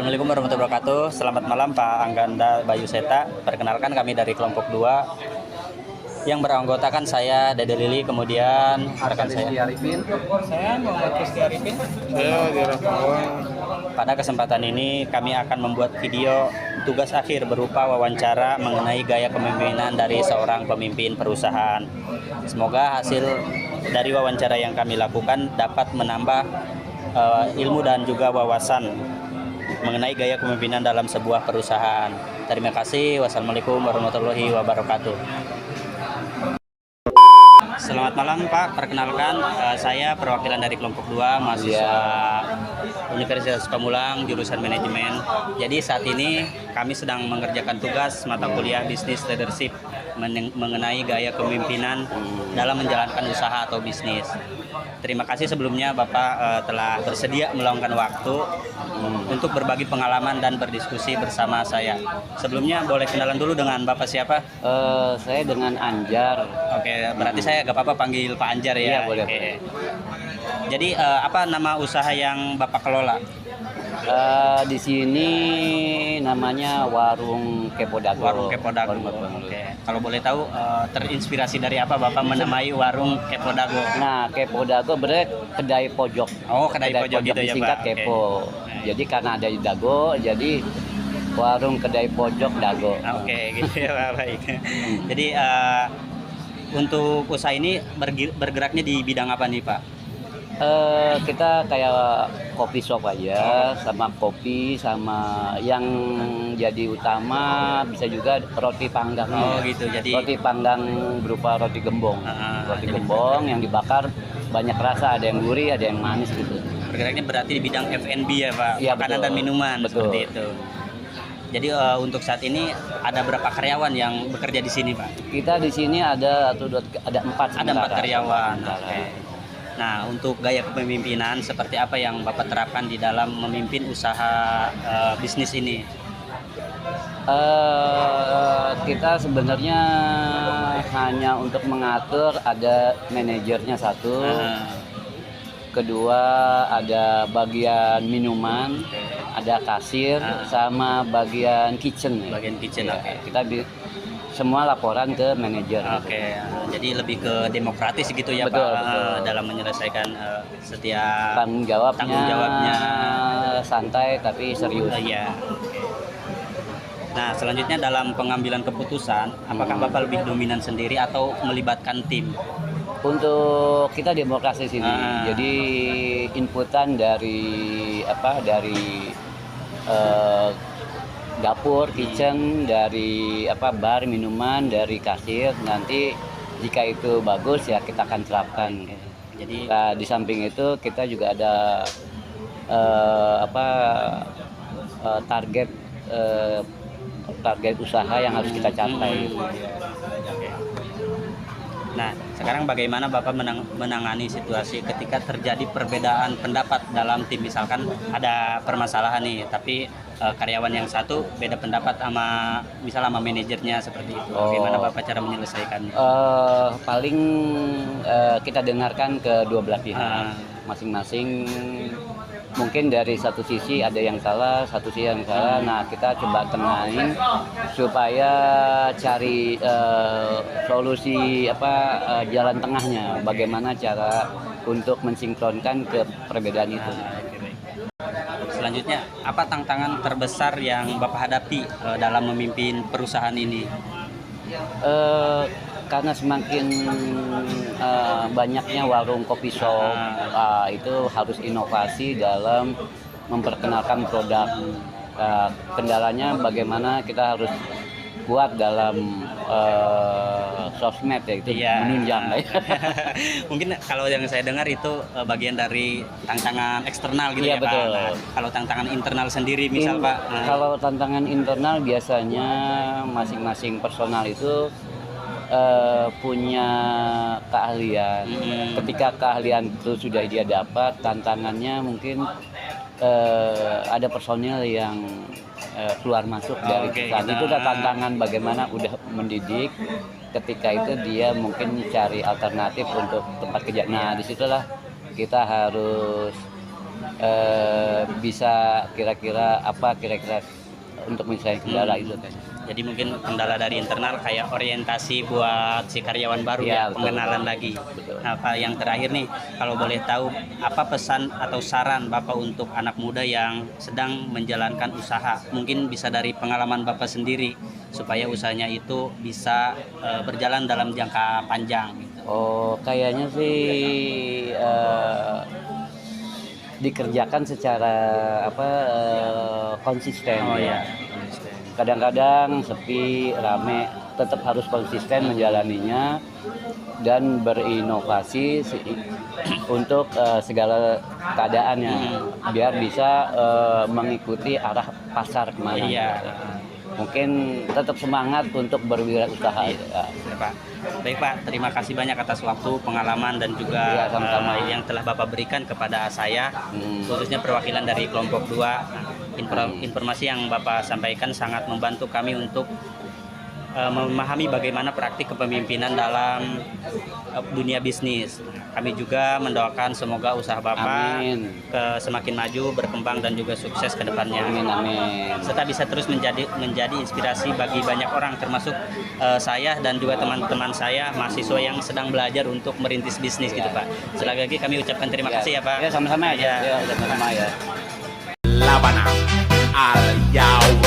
Assalamualaikum warahmatullahi wabarakatuh. Selamat malam Pak Angganda Bayu Seta. Perkenalkan kami dari kelompok 2 yang beranggotakan saya Dede Lili, kemudian rekan saya. Saya Muhammad Rizky Arifin. Saya Dirah Pawang. Pada kesempatan ini kami akan membuat video tugas akhir berupa wawancara mengenai gaya kepemimpinan dari seorang pemimpin perusahaan. Semoga hasil dari wawancara yang kami lakukan dapat menambah ilmu dan juga wawasan mengenai gaya kepemimpinan dalam sebuah perusahaan. Terima kasih. Wassalamualaikum warahmatullahi wabarakatuh. Selamat malam Pak, perkenalkan saya perwakilan dari kelompok 2 mahasiswa Universitas Pamulang jurusan manajemen. Jadi saat ini kami sedang mengerjakan tugas mata kuliah bisnis leadership mengenai gaya kepemimpinan dalam menjalankan usaha atau bisnis. Terima kasih sebelumnya Bapak telah bersedia meluangkan waktu untuk berbagi pengalaman dan berdiskusi bersama saya. Sebelumnya boleh kenalan dulu dengan Bapak siapa? Saya dengan Anjar. Oke, berarti saya gak apa-apa panggil Pak Anjar ya? Iya, boleh. Oke. Jadi apa nama usaha yang Bapak kelola? Di sini namanya Warung Kepodago. Warung Kepodago. Oke. Kalau boleh tahu terinspirasi dari apa Bapak menamai Warung Kepodago? Nah, Kepodago berarti kedai pojok. Oh, kedai pojok gitu ya, disingkat Pak. Kepo. Oke. Jadi karena ada di Dago, jadi Warung Kedai Pojok Dago. Oke, gitu ya Pak. Baik. Jadi untuk usaha ini bergeraknya di bidang apa nih Pak? Kita kayak kopi shop aja, sama kopi, sama yang jadi utama bisa juga roti panggang. Oh gitu, jadi Roti panggang berupa roti gembong. Roti jadi- gembong yang dibakar banyak rasa, ada yang gurih, ada yang manis gitu. bergeraknya berarti di bidang F&B ya Pak, Iya, makanan betul. dan minuman. Betul. Seperti itu. Jadi untuk saat ini ada berapa karyawan yang bekerja di sini Pak? Kita di sini ada 4 Ada 4 karyawan. sementara. Oke. Nah, untuk gaya kepemimpinan seperti apa yang Bapak terapkan di dalam memimpin usaha bisnis ini? Kita sebenarnya hanya untuk mengatur, ada manajernya satu, kedua ada bagian minuman, ada kasir, sama bagian kitchen. Bagian kitchen, Ya, oke. kita semua laporan ke manajer. Oke, jadi lebih ke demokratis gitu ya Betul, Pak, betul. dalam menyelesaikan setiap Tanggung jawabnya, santai tapi serius. Iya. Oke. Nah, selanjutnya dalam pengambilan keputusan, apakah Bapak lebih dominan sendiri atau melibatkan tim? Untuk kita demokrasi sini, jadi inputan dari dapur, kitchen, dari bar, minuman, dari kasir. Nanti jika itu bagus ya kita akan terapkan. Jadi Nah, di samping itu kita juga ada target target usaha yang harus kita capai. Oke. Nah, sekarang bagaimana Bapak menangani situasi ketika terjadi perbedaan pendapat dalam tim? Misalkan ada permasalahan nih, tapi karyawan yang satu beda pendapat sama manajernya seperti itu. Bagaimana Bapak cara menyelesaikannya? Paling kita dengarkan kedua belah pihak masing-masing. Mungkin dari satu sisi ada yang salah, satu sisi yang salah. Nah, kita coba tengahin supaya cari solusi jalan tengahnya. Bagaimana cara untuk mensinkronkan ke perbedaan itu. Oke, baik. Selanjutnya, apa tantangan terbesar yang Bapak hadapi dalam memimpin perusahaan ini? Karena semakin banyaknya warung kopi shop, itu harus inovasi dalam memperkenalkan produk. Kendalanya bagaimana kita harus kuat dalam sosmed, yaitu menunjang. Mungkin kalau yang saya dengar itu bagian dari tantangan eksternal gitu ya Iya, betul. Pak. Nah, kalau tantangan internal sendiri misal Pak. Kalau tantangan internal biasanya masing-masing personal itu punya keahlian. Ketika keahlian itu sudah dia dapat, tantangannya mungkin ada personil yang keluar masuk dari perusahaan. Itu udah tantangan bagaimana udah mendidik. Ketika itu dia mungkin cari alternatif untuk tempat kerja. Nah, disitulah kita harus bisa kira-kira untuk misalnya kendala itu kan. Jadi mungkin kendala dari internal kayak orientasi buat si karyawan baru Iya, betul, pengenalan betul. lagi. Betul. Nah, Pak, yang terakhir nih, kalau boleh tahu apa pesan atau saran Bapak untuk anak muda yang sedang menjalankan usaha? Mungkin bisa dari pengalaman Bapak sendiri supaya usahanya itu bisa berjalan dalam jangka panjang gitu. Oh, kayaknya sih dikerjakan secara konsisten. Oh ya. Kadang-kadang sepi, rame, tetap harus konsisten menjalaninya dan berinovasi untuk segala keadaannya biar bisa mengikuti arah pasar kemana. Iya. Mungkin tetap semangat untuk berwirausaha. Iya. Ya, Pak. Baik Pak, terima kasih banyak atas waktu, pengalaman dan juga Ya, sama-sama. yang telah Bapak berikan kepada saya, khususnya perwakilan dari kelompok 2. Informasi yang Bapak sampaikan sangat membantu kami untuk memahami bagaimana praktik kepemimpinan dalam dunia bisnis. Kami juga mendoakan semoga usaha Bapak Amin. semakin maju, berkembang dan juga sukses ke depannya. Amin, amin. Serta bisa terus menjadi inspirasi bagi banyak orang, termasuk saya dan juga teman-teman saya mahasiswa yang sedang belajar untuk merintis bisnis gitu Pak. Sekali lagi kami ucapkan terima kasih ya Pak. Ya, sama-sama Ya. ya. Sama-sama ya. Labana al Jawa.